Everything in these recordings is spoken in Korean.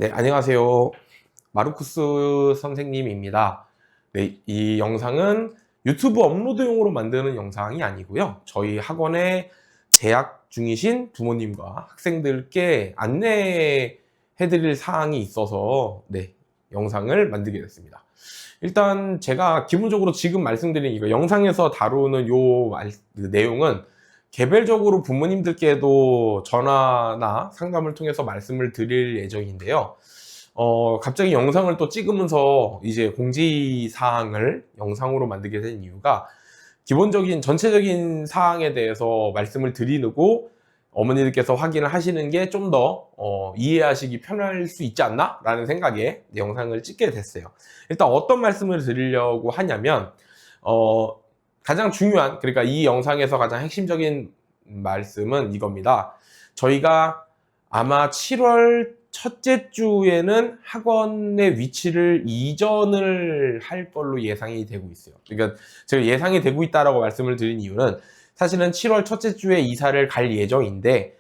네, 안녕하세요. 마르쿠스 선생님입니다. 네, 이 영상은 유튜브 업로드용으로 만드는 영상이 아니고요. 저희 학원에 재학 중이신 부모님과 학생들께 안내해드릴 사항이 있어서 네, 영상을 만들게 됐습니다. 일단 제가 기본적으로 지금 말씀드린 이거 영상에서 다루는 그 내용은 개별적으로 부모님들께도 전화나 상담을 통해서 말씀을 드릴 예정인데요. 갑자기 영상을 또 찍으면서 이제 공지사항을 영상으로 만들게 된 이유가 기본적인 전체적인 사항에 대해서 말씀을 드리고 어머니들께서 확인을 하시는 게 좀 더 이해하시기 편할 수 있지 않나? 라는 생각에 영상을 찍게 됐어요. 일단 어떤 말씀을 드리려고 하냐면 가장 중요한, 그러니까 이 영상에서 가장 핵심적인 말씀은 이겁니다. 저희가 아마 7월 첫째 주에는 학원의 위치를 이전을 할 걸로 예상이 되고 있어요. 그러니까 제가 예상이 되고 있다라고 말씀을 드린 이유는 사실은 7월 첫째 주에 이사를 갈 예정인데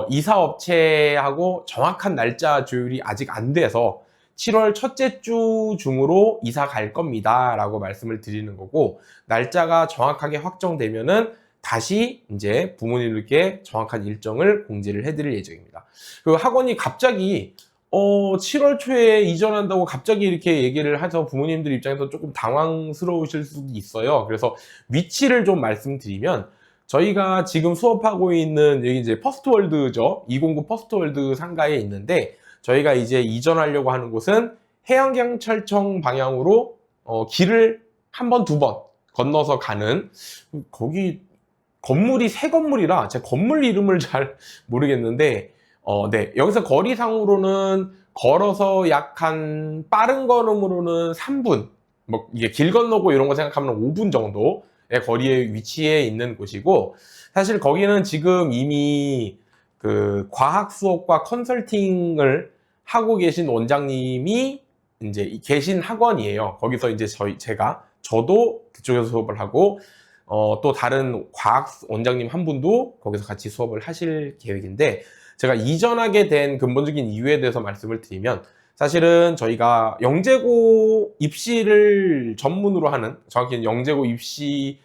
이사 업체하고 정확한 날짜 조율이 아직 안 돼서 7월 첫째 주 중으로 이사 갈 겁니다 라고 말씀을 드리는 거고, 날짜가 정확하게 확정되면은 다시 이제 부모님들께 정확한 일정을 공지를 해드릴 예정입니다. 그리고 학원이 갑자기 7월 초에 이전한다고 갑자기 이렇게 얘기를 해서 부모님들 입장에서 조금 당황스러우실 수도 있어요. 그래서 위치를 좀 말씀드리면, 저희가 지금 수업하고 있는 여기 이제 퍼스트월드죠. 209 퍼스트월드 상가에 있는데, 저희가 이제 이전하려고 하는 곳은 해양경찰청 방향으로 길을 한 번, 두 번 건너서 가는, 거기 건물이 새 건물이라 제가 건물 이름을 잘 모르겠는데 네, 여기서 거리상으로는 걸어서 약 한 빠른 걸음으로는 3분, 뭐 이게 길 건너고 이런 거 생각하면 5분 정도의 거리에 위치해 있는 곳이고, 사실 거기는 지금 이미 그 과학 수업과 컨설팅을 하고 계신 원장님이 이제 계신 학원이에요. 거기서 이제 저도 그쪽에서 수업을 하고 또 다른 과학 원장님 한 분도 거기서 같이 수업을 하실 계획인데, 제가 이전하게 된 근본적인 이유에 대해서 말씀을 드리면, 사실은 저희가 영재고 입시를 전문으로 하는, 정확히는 영재고 입시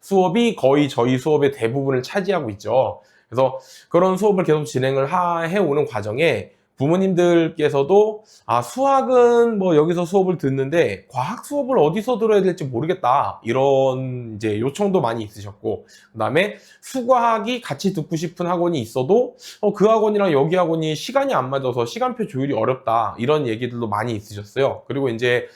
수업이 거의 저희 수업의 대부분을 차지하고 있죠. 그래서 그런 수업을 계속 진행을 해오는 과정에 부모님들께서도 수학은 뭐 여기서 수업을 듣는데 과학 수업을 어디서 들어야 될지 모르겠다, 이런 이제 요청도 많이 있으셨고, 그다음에 수과학이 같이 듣고 싶은 학원이 있어도 그 학원이랑 여기 학원이 시간이 안 맞아서 시간표 조율이 어렵다, 이런 얘기들도 많이 있으셨어요. 그리고 이제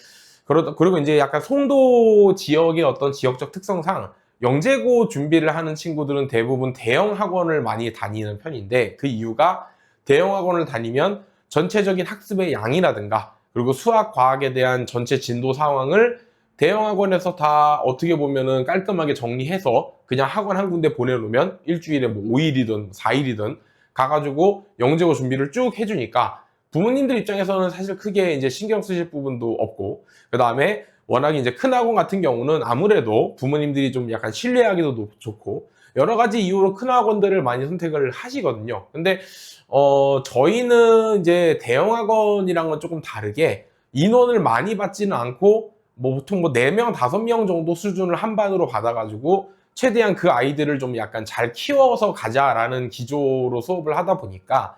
약간 송도 지역의 어떤 지역적 특성상 영재고 준비를 하는 친구들은 대부분 대형 학원을 많이 다니는 편인데, 그 이유가 대형 학원을 다니면 전체적인 학습의 양이라든가 그리고 수학, 과학에 대한 전체 진도 상황을 대형 학원에서 다 어떻게 보면은 깔끔하게 정리해서 그냥 학원 한 군데 보내놓으면 일주일에 뭐 5일이든 4일이든 가가지고 영재고 준비를 쭉 해주니까 부모님들 입장에서는 사실 크게 이제 신경 쓰실 부분도 없고, 그 다음에 워낙에 이제 큰 학원 같은 경우는 아무래도 부모님들이 좀 약간 신뢰하기도 좋고 여러 가지 이유로 큰 학원들을 많이 선택을 하시거든요. 근데 저희는 이제 대형 학원이랑은 조금 다르게 인원을 많이 받지는 않고 뭐 보통 뭐 4명, 5명 정도 수준을 한 반으로 받아가지고 최대한 그 아이들을 좀 약간 잘 키워서 가자라는 기조로 수업을 하다 보니까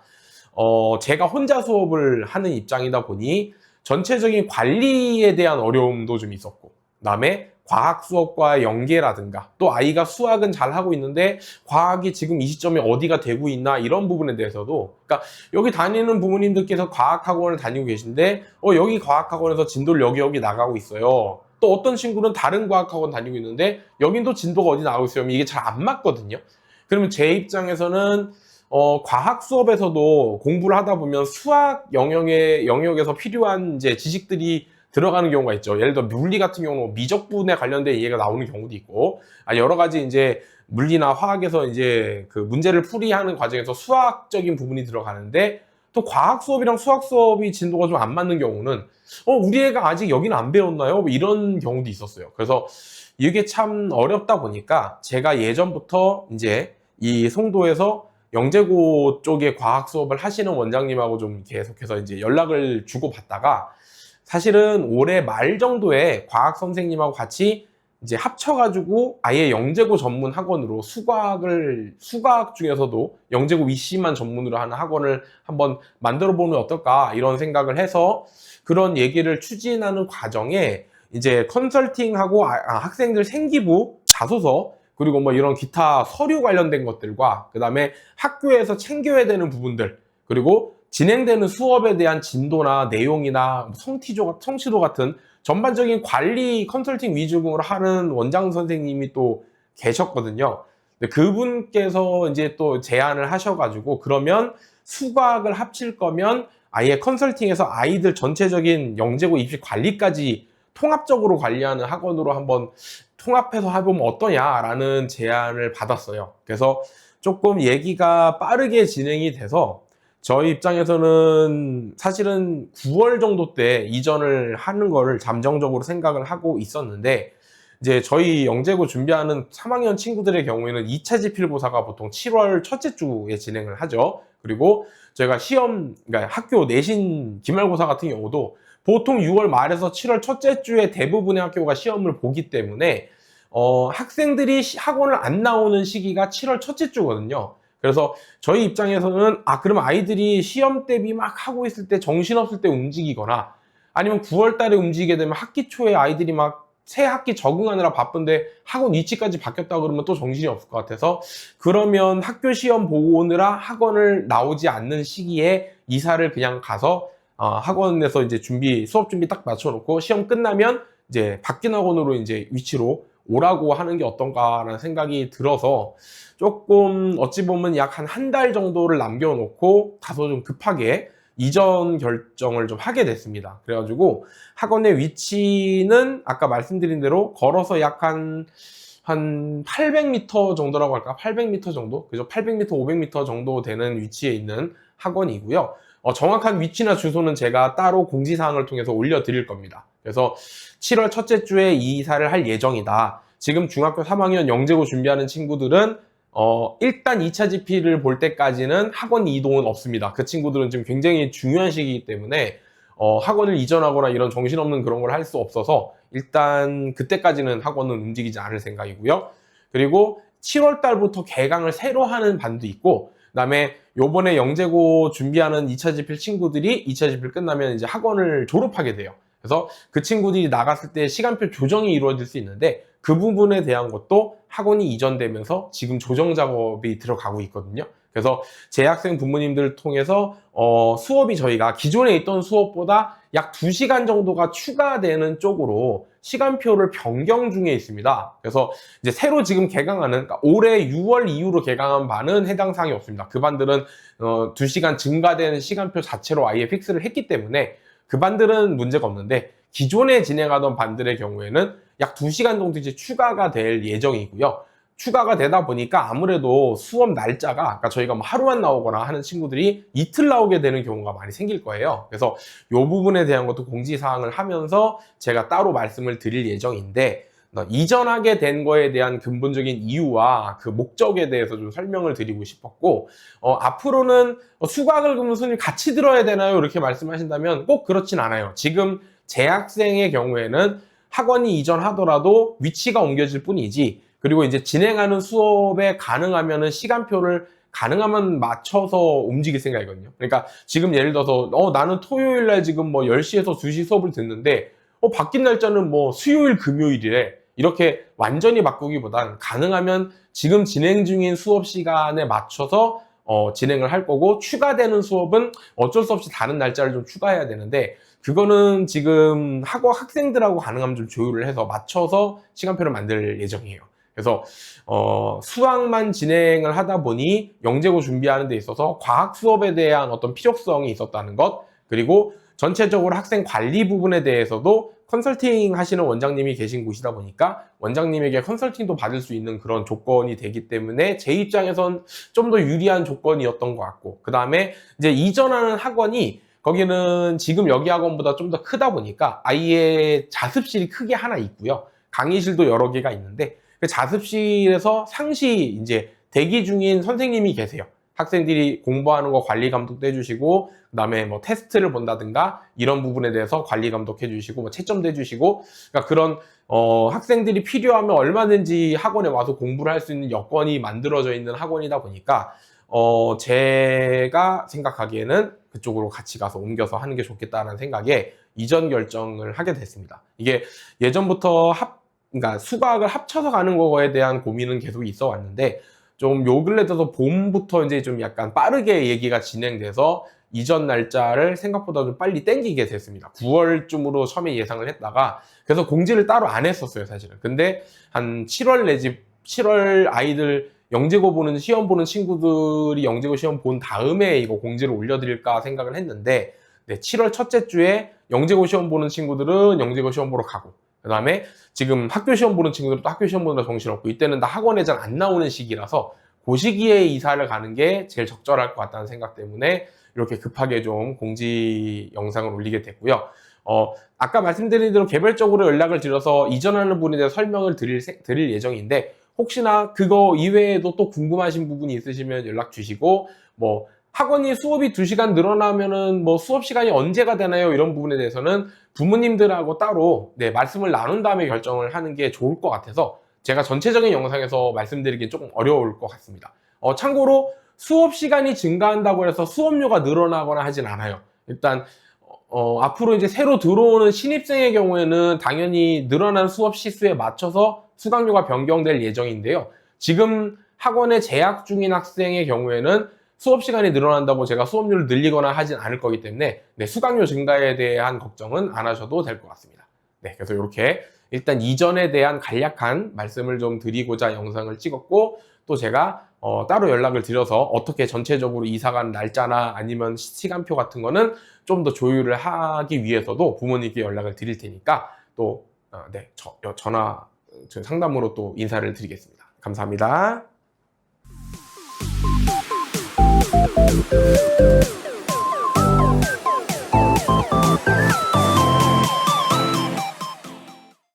제가 혼자 수업을 하는 입장이다 보니 전체적인 관리에 대한 어려움도 좀 있었고, 그다음에 과학 수업과의 연계라든가 또 아이가 수학은 잘 하고 있는데 과학이 지금 이 시점에 어디가 되고 있나, 이런 부분에 대해서도, 그러니까 여기 다니는 부모님들께서 과학학원을 다니고 계신데 여기 과학학원에서 진도를 여기 나가고 있어요. 또 어떤 친구는 다른 과학학원 다니고 있는데 여긴 또 진도가 어디 나가고 있어요. 이게 잘 안 맞거든요. 그러면 제 입장에서는 과학 수업에서도 공부를 하다 보면 수학 영역에서 필요한 이제 지식들이 들어가는 경우가 있죠. 예를 들어 물리 같은 경우는 미적분에 관련된 이해가 나오는 경우도 있고, 여러 가지 이제 물리나 화학에서 이제 그 문제를 풀이하는 과정에서 수학적인 부분이 들어가는데, 또 과학 수업이랑 수학 수업이 진도가 좀 안 맞는 경우는 우리 애가 아직 여기는 안 배웠나요? 뭐 이런 경우도 있었어요. 그래서 이게 참 어렵다 보니까 제가 예전부터 이제 이 송도에서 영재고 쪽에 과학 수업을 하시는 원장님하고 좀 계속해서 이제 연락을 주고 받다가 사실은 올해 말 정도에 과학 선생님하고 같이 이제 합쳐가지고 아예 영재고 전문 학원으로 수학 중에서도 영재고 위시만 전문으로 하는 학원을 한번 만들어 보면 어떨까 이런 생각을 해서 그런 얘기를 추진하는 과정에 이제 컨설팅하고 학생들 생기부, 자소서, 그리고 뭐 이런 기타 서류 관련된 것들과 그 다음에 학교에서 챙겨야 되는 부분들, 그리고 진행되는 수업에 대한 진도나 내용이나 성취도 같은 전반적인 관리 컨설팅 위주로 하는 원장 선생님이 또 계셨거든요. 근데 그분께서 이제 또 제안을 하셔가지고 그러면 수학을 합칠 거면 아예 컨설팅에서 아이들 전체적인 영재고 입시 관리까지 통합적으로 관리하는 학원으로 한번 통합해서 해보면 어떠냐라는 제안을 받았어요. 그래서 조금 얘기가 빠르게 진행이 돼서 저희 입장에서는 사실은 9월 정도 때 이전을 하는 거를 잠정적으로 생각을 하고 있었는데 이제 저희 영재고 준비하는 3학년 친구들의 경우에는 2차 지필고사가 보통 7월 첫째 주에 진행을 하죠. 그리고 저희가 그러니까 학교 내신 기말고사 같은 경우도 보통 6월 말에서 7월 첫째 주에 대부분의 학교가 시험을 보기 때문에 학생들이 학원을 안 나오는 시기가 7월 첫째 주거든요. 그래서 저희 입장에서는 그럼 아이들이 시험 대비 막 하고 있을 때 정신없을 때 움직이거나 아니면 9월 달에 움직이게 되면 학기 초에 아이들이 막 새 학기 적응하느라 바쁜데 학원 위치까지 바뀌었다 그러면 또 정신이 없을 것 같아서 그러면 학교 시험 보고 오느라 학원을 나오지 않는 시기에 이사를 그냥 가서 학원에서 이제 수업 준비 딱 맞춰놓고 시험 끝나면 이제 바뀐 학원으로 이제 위치로 오라고 하는 게 어떤가라는 생각이 들어서 조금 어찌 보면 약 한 달 정도를 남겨놓고 다소 좀 급하게 이전 결정을 좀 하게 됐습니다. 그래가지고 학원의 위치는 아까 말씀드린 대로 걸어서 약 한 800m 정도라고 할까? 800m 정도? 그죠? 800m, 500m 정도 되는 위치에 있는 학원이고요. 정확한 위치나 주소는 제가 따로 공지사항을 통해서 올려드릴 겁니다. 그래서 7월 첫째 주에 이사를 할 예정이다. 지금 중학교 3학년 영재고 준비하는 친구들은 일단 2차 지필을 볼 때까지는 학원 이동은 없습니다. 그 친구들은 지금 굉장히 중요한 시기이기 때문에 학원을 이전하거나 이런 정신없는 그런 걸 할 수 없어서 일단 그때까지는 학원은 움직이지 않을 생각이고요. 그리고 7월 달부터 개강을 새로 하는 반도 있고 그다음에 요번에 영재고 준비하는 2차 지필 친구들이 2차 지필 끝나면 이제 학원을 졸업하게 돼요. 그래서 그 친구들이 나갔을 때 시간표 조정이 이루어질 수 있는데 그 부분에 대한 것도 학원이 이전되면서 지금 조정 작업이 들어가고 있거든요. 그래서 재학생 부모님들 통해서 수업이 저희가 기존에 있던 수업보다 약 2시간 정도가 추가되는 쪽으로 시간표를 변경 중에 있습니다. 그래서 이제 새로 지금 개강하는 그러니까 올해 6월 이후로 개강한 반은 해당 사항이 없습니다. 그 반들은 2시간 증가되는 시간표 자체로 아예 픽스를 했기 때문에 그 반들은 문제가 없는데 기존에 진행하던 반들의 경우에는 약 2시간 정도 이제 추가가 될 예정이고요. 추가가 되다 보니까 아무래도 수업 날짜가 아까 저희가 뭐 하루만 나오거나 하는 친구들이 이틀 나오게 되는 경우가 많이 생길 거예요. 그래서 이 부분에 대한 것도 공지사항을 하면서 제가 따로 말씀을 드릴 예정인데 이전하게 된 거에 대한 근본적인 이유와 그 목적에 대해서 좀 설명을 드리고 싶었고 앞으로는 수강을 그러면 선생님 같이 들어야 되나요? 이렇게 말씀하신다면 꼭 그렇진 않아요. 지금 재학생의 경우에는 학원이 이전하더라도 위치가 옮겨질 뿐이지 그리고 이제 진행하는 수업에 가능하면은 시간표를 가능하면 맞춰서 움직일 생각이거든요. 그러니까 지금 예를 들어서 나는 토요일 날 지금 뭐 10시에서 2시 수업을 듣는데 바뀐 날짜는 뭐 수요일 금요일이래. 이렇게 완전히 바꾸기보단 가능하면 지금 진행 중인 수업 시간에 맞춰서 진행을 할 거고 추가되는 수업은 어쩔 수 없이 다른 날짜를 좀 추가해야 되는데 그거는 지금 학생들하고 가능하면 좀 조율을 해서 맞춰서 시간표를 만들 예정이에요. 그래서 수학만 진행을 하다 보니 영재고 준비하는 데 있어서 과학 수업에 대한 어떤 필요성이 있었다는 것 그리고 전체적으로 학생 관리 부분에 대해서도 컨설팅 하시는 원장님이 계신 곳이다 보니까 원장님에게 컨설팅도 받을 수 있는 그런 조건이 되기 때문에 제 입장에선 좀 더 유리한 조건이었던 것 같고 그 다음에 이제 이전하는 학원이 거기는 지금 여기 학원보다 좀 더 크다 보니까 아예 자습실이 크게 하나 있고요. 강의실도 여러 개가 있는데 그 자습실에서 상시 이제 대기 중인 선생님이 계세요. 학생들이 공부하는 거 관리 감독도 해주시고, 그 다음에 뭐 테스트를 본다든가 이런 부분에 대해서 관리 감독해 주시고, 뭐 채점도 해주시고, 그러니까 그런 학생들이 필요하면 얼마든지 학원에 와서 공부를 할 수 있는 여건이 만들어져 있는 학원이다 보니까 제가 생각하기에는 그쪽으로 같이 가서 옮겨서 하는 게 좋겠다는 생각에 이전 결정을 하게 됐습니다. 이게 예전부터 그러니까 수강을 합쳐서 가는 거에 대한 고민은 계속 있어 왔는데, 좀 요 근래 들어서 봄부터 이제 좀 약간 빠르게 얘기가 진행돼서 이전 날짜를 생각보다 좀 빨리 땡기게 됐습니다. 9월쯤으로 처음에 예상을 했다가, 그래서 공지를 따로 안 했었어요, 사실은. 근데 한 7월 내지 7월 아이들 영재고 보는 시험 보는 친구들이 영재고 시험 본 다음에 이거 공지를 올려드릴까 생각을 했는데, 네, 7월 첫째 주에 영재고 시험 보는 친구들은 영재고 시험 보러 가고, 그 다음에 지금 학교 시험 보는 친구들은 또 학교 시험 보느라 정신없고, 이때는 다 학원에 잘 안 나오는 시기라서 그 시기에 이사를 가는 게 제일 적절할 것 같다는 생각 때문에 이렇게 급하게 좀 공지 영상을 올리게 됐고요. 아까 말씀드린 대로 개별적으로 연락을 드려서 이전하는 부분에 대해서 설명을 드릴 예정인데, 혹시나 그거 이외에도 또 궁금하신 부분이 있으시면 연락 주시고, 뭐 학원이 수업이 2시간 늘어나면은 뭐 수업 시간이 언제가 되나요? 이런 부분에 대해서는 부모님들하고 따로 말씀을 나눈 다음에 결정을 하는 게 좋을 것 같아서 제가 전체적인 영상에서 말씀드리기 조금 어려울 것 같습니다. 참고로 수업 시간이 증가한다고 해서 수업료가 늘어나거나 하진 않아요. 일단 앞으로 이제 새로 들어오는 신입생의 경우에는 당연히 늘어난 수업 시수에 맞춰서 수강료가 변경될 예정인데요. 지금 학원에 재학 중인 학생의 경우에는 수업 시간이 늘어난다고 제가 수업료를 늘리거나 하진 않을 거기 때문에 수강료 증가에 대한 걱정은 안 하셔도 될 것 같습니다. 그래서 이렇게 일단 이전에 대한 간략한 말씀을 좀 드리고자 영상을 찍었고, 또 제가 따로 연락을 드려서 어떻게 전체적으로 이사간 날짜나 아니면 시간표 같은 거는 좀 더 조율을 하기 위해서도 부모님께 연락을 드릴 테니까 또 전화 상담으로 또 인사를 드리겠습니다. 감사합니다.